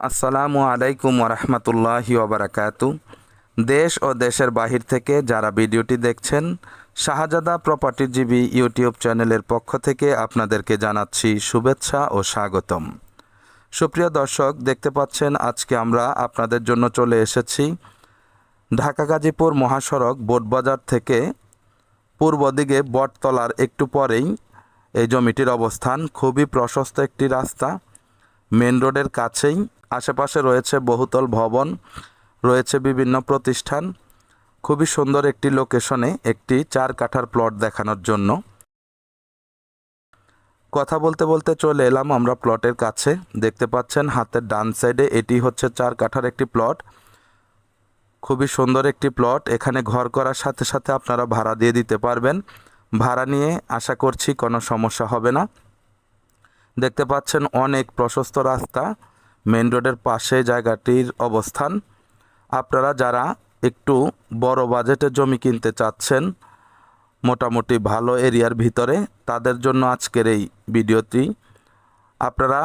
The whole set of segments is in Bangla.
আসসালামু আলাইকুম ওরহমতুল্লাহি ওবরাকাতু। দেশ ও দেশের বাহির থেকে যারা ভিডিওটি দেখছেন, শাহজাদা প্রপার্টিজীবী ইউটিউব চ্যানেলের পক্ষ থেকে আপনাদেরকে জানাচ্ছি শুভেচ্ছা ও স্বাগতম। সুপ্রিয় দর্শক, দেখতে পাচ্ছেন আজকে আমরা আপনাদের জন্য চলে এসেছি ঢাকা গাজীপুর মহাসড়ক বোটবাজার থেকে পূর্ব দিকে বটতলার একটু পরেই এই জমিটির অবস্থান। খুবই প্রশস্ত একটি রাস্তা, মেন রোডের কাছেই। আশেপাশে রয়েছে বহুতল ভবন, রয়েছে বিভিন্ন প্রতিষ্ঠান। খুবই সুন্দর একটি লোকেশনে একটি 4 কাঠার প্লট দেখানোর জন্য কথা বলতে বলতে চলে এলাম আমরা প্লটের কাছে। দেখতে পাচ্ছেন হাতের ডান সাইডে এটি হচ্ছে 4 কাঠার একটি প্লট। খুবই সুন্দর একটি প্লট। এখানে ঘর করার সাথে সাথে আপনারা ভাড়া দিয়ে দিতে পারবেন। ভাড়া নিয়ে আশা করছি কোনো সমস্যা হবে না। দেখতে পাচ্ছেন অনেক প্রশস্ত রাস্তা, মেন রোডের পাশে জায়গাটির অবস্থান। আপনারা যারা একটু বড় বাজেটে জমি কিনতে চাচ্ছেন, মোটামুটি ভালো এরিয়ার ভিতরে, তাদের জন্য আজকের এই ভিডিওটি। আপনারা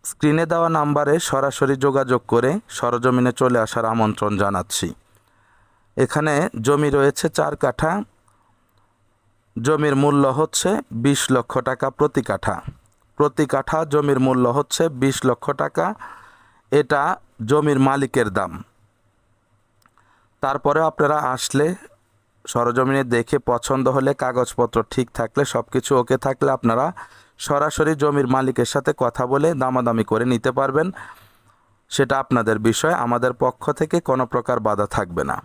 স্ক্রিনে দেওয়া নাম্বারে সরাসরি যোগাযোগ করে সরজমিনে চলে আসার আমন্ত্রণ জানাচ্ছি। এখানে জমি রয়েছে 4 কাঠা। জমির মূল্য হচ্ছে 20 লক্ষ টাকা প্রতি কাঠা। প্রতি কাঠা জমির মূল্য হচ্ছে 20 লক্ষ টাকা। এটা জমির মালিকের দাম। তারপরে আপনারা আসলে সরজমিনে দেখে পছন্দ হলে, কাগজপত্র ঠিক থাকলে, সব কিছু ওকে থাকলে আপনারা সরাসরি জমির মালিকের সাথে কথা বলে দামাদামি করে নিতে পারবেন। সেটা আপনাদের বিষয়, আমাদের পক্ষ থেকে কোনো প্রকার বাধা থাকবে না।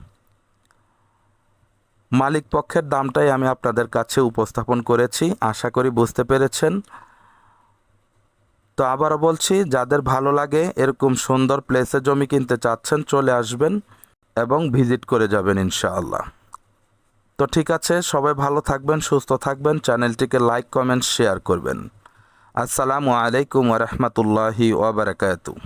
মালিক পক্ষের দামটাই আমি আপনাদের কাছে উপস্থাপন করেছি, আশা করি বুঝতে পেরেছেন। তো আবারও বলছি, যাদের ভালো লাগে এরকম সুন্দর প্লেসে জমি কিনতে চাচ্ছেন, চলে আসবেন এবং ভিজিট করে যাবেন ইনশাআল্লাহ। তো ঠিক আছে, সবাই ভালো থাকবেন, সুস্থ থাকবেন। চ্যানেলটিকে লাইক, কমেন্ট, শেয়ার করবেন। আসসালামু আলাইকুম ওয়া রাহমাতুল্লাহি ওয়া বারাকাতুহু।